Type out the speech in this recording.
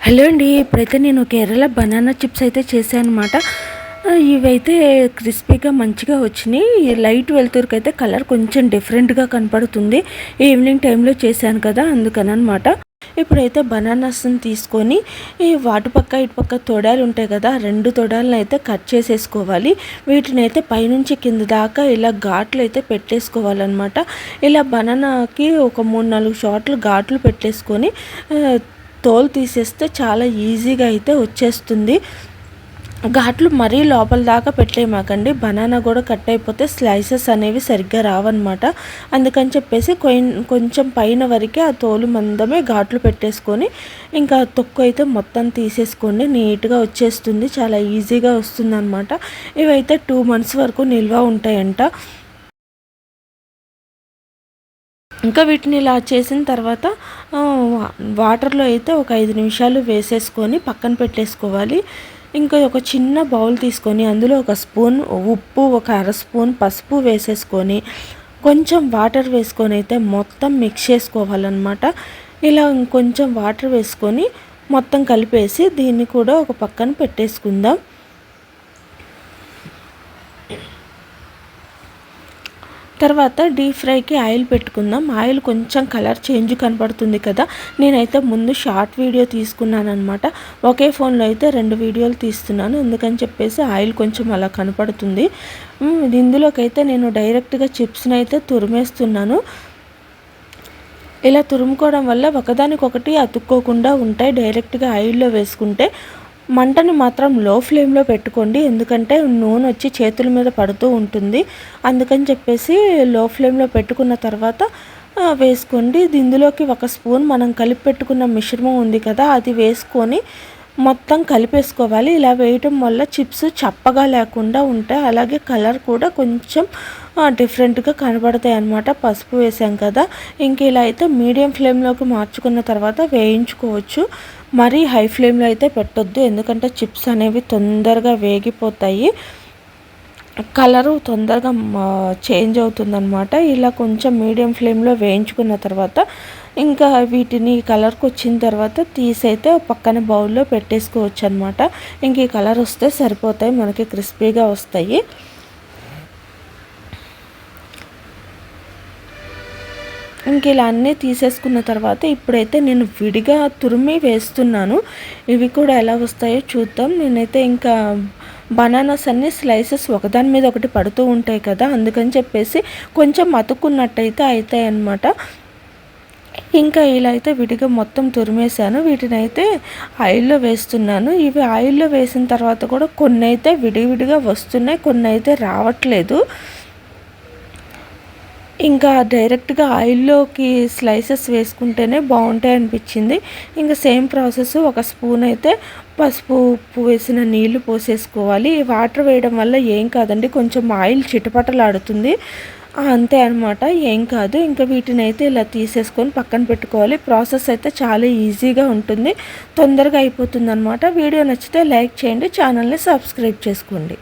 Hello అండి. ఇప్పుడైతే నేను కేరళ బనానా చిప్స్ అయితే చేశాను అనమాట. ఇవైతే క్రిస్పీగా మంచిగా వచ్చినాయి. లైట్ వెలుతురుకైతే కలర్ కొంచెం డిఫరెంట్గా కనపడుతుంది. ఈవినింగ్ టైంలో చేశాను కదా, అందుకనమాట. ఇప్పుడైతే బనానాస్ని తీసుకొని వాటుపక్క ఇటుపక్క తొడాలు ఉంటాయి కదా, 2 తొడాలను అయితే కట్ చేసేసుకోవాలి. వీటిని అయితే పైనుంచి కింద దాకా ఇలా ఘాట్లు అయితే పెట్టేసుకోవాలన్నమాట. ఇలా బనానాకి ఒక 3-4 షాట్లు ఘాట్లు పెట్టేసుకొని తోలు తీసేస్తే చాలా ఈజీగా అయితే వచ్చేస్తుంది. ఘాట్లు మరీ లోపల దాకా పెట్టేయమాకండి, బనానా కూడా కట్ అయిపోతే స్లైసెస్ అనేవి సరిగ్గా రావన్నమాట. అందుకని చెప్పేసి కొంచెం పైన వరకే ఆ తోలు మందమే ఘాట్లు పెట్టేసుకొని ఇంకా తొక్కు అయితే మొత్తం తీసేసుకోండి. నీట్గా వచ్చేస్తుంది, చాలా ఈజీగా వస్తుంది అనమాట. ఇవైతే 2 months వరకు నిల్వ ఉంటాయంట. ఇంకా వీటిని ఇలా చేసిన తర్వాత వాటర్లో అయితే ఒక 5 నిమిషాలు వేసేసుకొని పక్కన పెట్టేసుకోవాలి. ఇంకా ఒక చిన్న బౌల్ తీసుకొని అందులో ఒక స్పూన్ ఉప్పు, ఒక 1/2 స్పూన్ పసుపు వేసేసుకొని కొంచెం వాటర్ వేసుకొని అయితే మొత్తం మిక్స్ చేసుకోవాలన్నమాట. ఇలా ఇంకొంచెం వాటర్ వేసుకొని మొత్తం కలిపేసి దీన్ని కూడా ఒక పక్కన పెట్టేసుకుందాం. తర్వాత డీప్ ఫ్రైకి ఆయిల్ పెట్టుకుందాం. ఆయిల్ కొంచెం కలర్ చేంజ్ కనపడుతుంది కదా, నేనైతే ముందు షార్ట్ వీడియో తీసుకున్నాను అనమాట. ఒకే ఫోన్లో అయితే 2 వీడియోలు తీస్తున్నాను, అందుకని చెప్పేసి ఆయిల్ కొంచెం అలా కనపడుతుంది. ఇందులోకైతే నేను డైరెక్ట్గా చిప్స్ని అయితే తురిమేస్తున్నాను. ఇలా తురుముకోవడం వల్ల ఒకదానికొకటి అతుక్కోకుండా ఉంటాయి. డైరెక్ట్గా ఆయిల్లో వేసుకుంటే మంటని మాత్రం లో ఫ్లేమ్లో పెట్టుకోండి, ఎందుకంటే నూనె వచ్చి చేతుల మీద పడుతూ ఉంటుంది. అందుకని చెప్పేసి లో ఫ్లేమ్లో పెట్టుకున్న తర్వాత వేసుకోండి. ఇందులోకి 1 స్పూన్ మనం కలిపి పెట్టుకున్న మిశ్రమం ఉంది కదా, అది వేసుకొని మొత్తం కలిపేసుకోవాలి. ఇలా వేయటం వల్ల చిప్స్ చప్పగా లేకుండా ఉంటాయి, అలాగే కలర్ కూడా కొంచెం డిఫరెంట్గా కనబడతాయి అన్నమాట. పసుపు వేసాం కదా, ఇంక ఇలా అయితే మీడియం ఫ్లేమ్లోకి మార్చుకున్న తర్వాత వేయించుకోవచ్చు. మరీ హై ఫ్లేమ్లో అయితే పెట్టొద్దు, ఎందుకంటే చిప్స్ అనేవి తొందరగా వేగిపోతాయి, కలరు తొందరగా చేంజ్ అవుతుందన్నమాట. ఇలా కొంచెం మీడియం ఫ్లేమ్లో వేయించుకున్న తర్వాత ఇంకా వీటిని కలర్కి వచ్చిన తర్వాత తీసైతే పక్కన బౌల్లో పెట్టేసుకోవచ్చు అనమాట. ఇంక ఈ కలర్ వస్తే సరిపోతాయి, మనకి క్రిస్పీగా వస్తాయి. ఇంక ఇలా అన్నీ తీసేసుకున్న తర్వాత ఇప్పుడైతే నేను విడిగా తురిమి వేస్తున్నాను. ఇవి కూడా ఎలా వస్తాయో చూద్దాం. నేనైతే ఇంకా బనానాస్ అన్నీ స్లైసెస్ ఒకదాని మీద ఒకటి పడుతూ ఉంటాయి కదా, అందుకని చెప్పేసి కొంచెం అతుక్కున్నట్టయితే అవుతాయి అన్నమాట. ఇంకా ఇలా అయితే విడిగా మొత్తం తురిమేశాను. వీటిని అయితే ఆయిల్లో వేస్తున్నాను. ఇవి ఆయిల్లో వేసిన తర్వాత కూడా కొన్ని అయితే విడివిడిగా వస్తున్నాయి, కొన్ని అయితే రావట్లేదు. ఇంకా డైరెక్ట్గా ఆయిల్లోకి స్లైసెస్ వేసుకుంటేనే బాగుంటాయి అనిపించింది. ఇంకా సేమ్ ప్రాసెస్ 1 స్పూన్ అయితే పసుపు ఉప్పు వేసిన నీళ్లు పోసేసుకోవాలి. వాటర్ వేయడం వల్ల ఏం కాదండి, కొంచెం ఆయిల్ చిటపటలాడుతుంది, అంతే అనమాట, ఏం కాదు. ఇంకా వీటిని అయితే ఇలా తీసేసుకొని పక్కన పెట్టుకోవాలి. ప్రాసెస్ అయితే చాలా ఈజీగా ఉంటుంది, తొందరగా అయిపోతుంది అనమాట. వీడియో నచ్చితే లైక్ చేయండి, ఛానల్ని సబ్స్క్రైబ్ చేసుకోండి.